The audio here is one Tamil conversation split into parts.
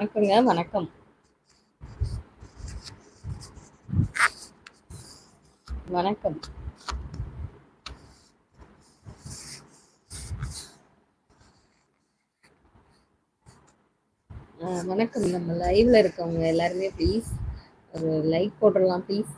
வணக்கங்க, வணக்கம். வணக்கம். வணக்கம். நம்ம லைவ்ல இருக்கவங்க எல்லாருமே ப்ளீஸ் ஒரு லைக் போட்டுடலாம் ப்ளீஸ்.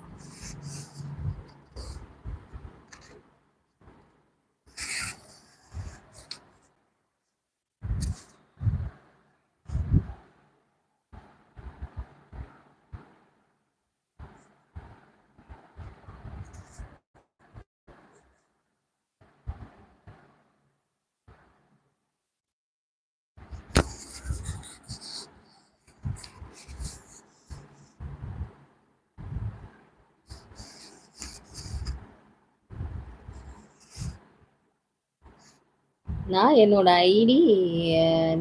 நான் என்னோட ஐடி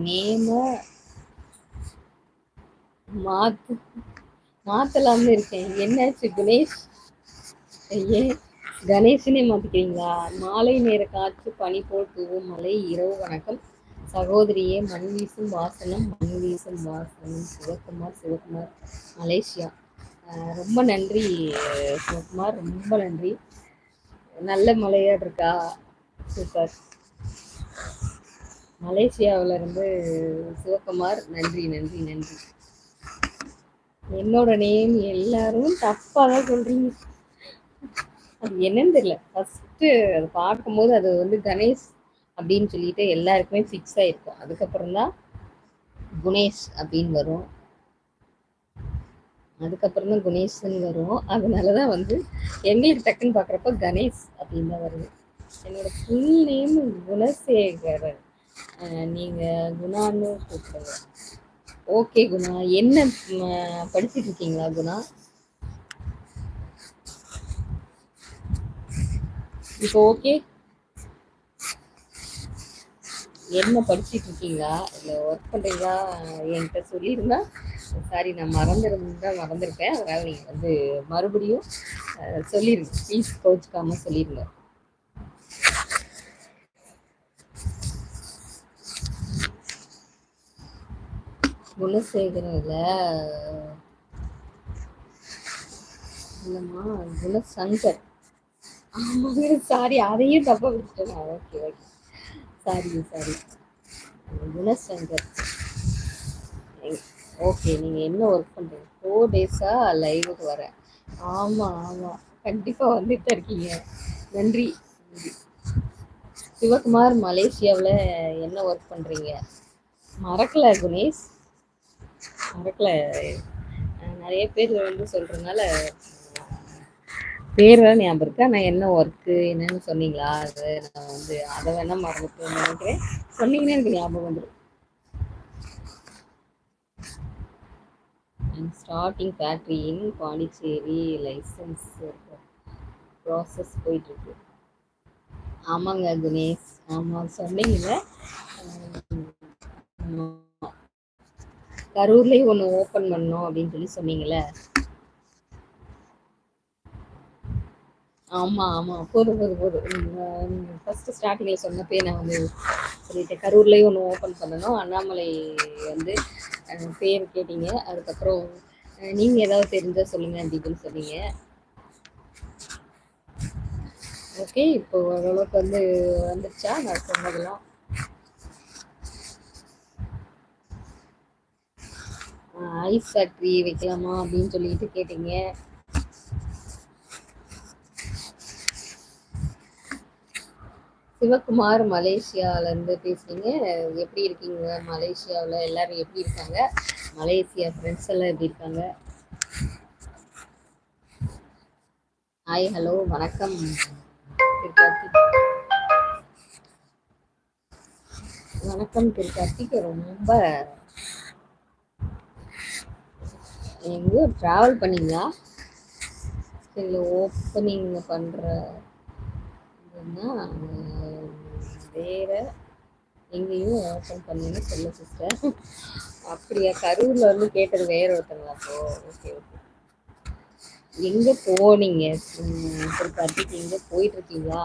நேம மாத்து மாத்தலாம்னு இருக்கேன். என்னாச்சு குணேஷ்? ஏன் கணேஷனே மாத்திக்கிறீங்களா? மாலை நேர காற்று பனி போல் தூவும் மலை இரவு வணக்கம் சகோதரியே மண் வீசும் வாசனம் மண் வீசும் வாசனம் சிவகுமார் சிவகுமார் மலேசியா. ரொம்ப நன்றி சிவகுமார், ரொம்ப நன்றி. நல்ல மலையா இருக்கா? சூப்பர். மலேசியாவில இருந்து சிவகுமார், நன்றி நன்றி நன்றி. என்னோட நேம் எல்லாரும் தப்பா தான் சொல்றீங்க. அது என்னன்னு தெரியல. ஃபர்ஸ்ட் அதை பார்க்கும்போது அது வந்து கணேஷ் அப்படின்னு சொல்லிட்டு எல்லாருக்குமே ஃபிக்ஸ் ஆயிருக்கும். அதுக்கப்புறம் தான் குணேஷ் அப்படின்னு வரும். அதுக்கப்புறம் தான் குணேஷ்ன்னு வரும். அதனாலதான் வந்து எங்களுக்கு டக்குன்னு பார்க்குறப்ப கணேஷ் அப்படின்னு தான் வருது. என்னோட ஃபுல் நேம் குணசேகரன். நீங்க குணான்னு கூப்பிடுங்க. ஓகே குணா. என்ன படிச்சுட்டு இருக்கீங்களா குணா? இப்போ ஓகே. என்ன படிச்சுட்டு இருக்கீங்களா இல்லை ஒர்க் பண்ணுறீங்களா? என்கிட்ட சொல்லியிருந்தா சாரி, நான் மறந்துருப்பேன். அதனால் நீங்கள் வந்து மறுபடியும் சொல்லிடுங்க ப்ளீஸ், கோச்சுக்காம சொல்லிடுங்க. குணசேகரம் இல்லைம்மா, குணசங்கர். ஆமாங்க, சாரி, அதையும் தப்பா விட்டுட்டேன். Okay okay, sorry sorry. Gunasankar. Okay, நீங்கள் என்ன ஒர்க் பண்ணுறீங்க? 4 டேஸாக லைவுக்கு வரேன். ஆமாம் ஆமாம், கண்டிப்பாக வந்துட்டு தான் இருக்கீங்க. நன்றி நன்றி. சிவகுமார், மலேசியாவில் என்ன ஒர்க் பண்ணுறீங்க? மறக்கல குணேஷ், மறக்கல. நிறைய பேர் வந்து சொல்கிறதுனால பேர் தான் ஞாபகம் இருக்கா. நான் என்ன ஒர்க்கு என்னன்னு சொன்னீங்களா? அது நான் வந்து அதை வேணா மறந்துட்டு நினைக்கிறேன். சொன்னீங்கன்னா எனக்கு ஞாபகம் வந்துடும். Starting factory in Pondicherry, licence process போயிட்டுருக்கு. ஆமாங்க குணேஷ், ஆமாம் சொன்னீங்கல்ல. கரூர்லேயும் ஒன்று ஓப்பன் பண்ணோம் அப்படின்னு சொல்லி சொன்னீங்கல்ல. ஆமாம் ஆமாம், போதும் போதும் போதும். ஃபஸ்ட்டு ஸ்டார்டிங்கில் சொன்னப்பே நான் வந்து சொல்லிட்டேன், கரூர்லேயும் ஒன்று ஓப்பன் பண்ணணும். அண்ணாமலை வந்து பேர் கேட்டீங்க. அதுக்கப்புறம் நீங்கள் ஏதாவது தெரிஞ்சால் சொல்லுங்கள் அப்படின்னு சொன்னீங்க. ஓகே, இப்போ ஓரளவுக்கு வந்து வந்துடுச்சா நான் சொன்னதெல்லாம்? ஐஸ் ஃபேக்ட்ரி வைக்கலாமா அப்படின்னு சொல்லிட்டு கேட்டீங்க. சிவகுமார் மலேசியாவிலேருந்து பேசுகிறீங்க. எப்படி இருக்கீங்க? மலேசியாவில் எல்லோரும் எப்படி இருக்காங்க? மலேசியா ஃப்ரெண்ட்ஸ் எல்லாம் எப்படி இருக்காங்க? ஹாய், ஹலோ, வணக்கம். வணக்கம் திரு கார்த்திக். ரொம்ப எங்கேயோ ட்ராவல் பண்ணீங்களா? இல்லை ஓப்பனிங் பண்ணுறன்னா வேற எங்கேயும் ஓப்பன் பண்ணீங்கன்னு சொல்ல சிஸ்டர். அப்படியா? கரூரில் வந்து கேட்டது வேற ஒருத்தங்களா? அப்போ ஓகே ஓகே. எங்கே போனீங்க திரு கார்த்திக்? எங்கே போயிட்டுருக்கீங்களா?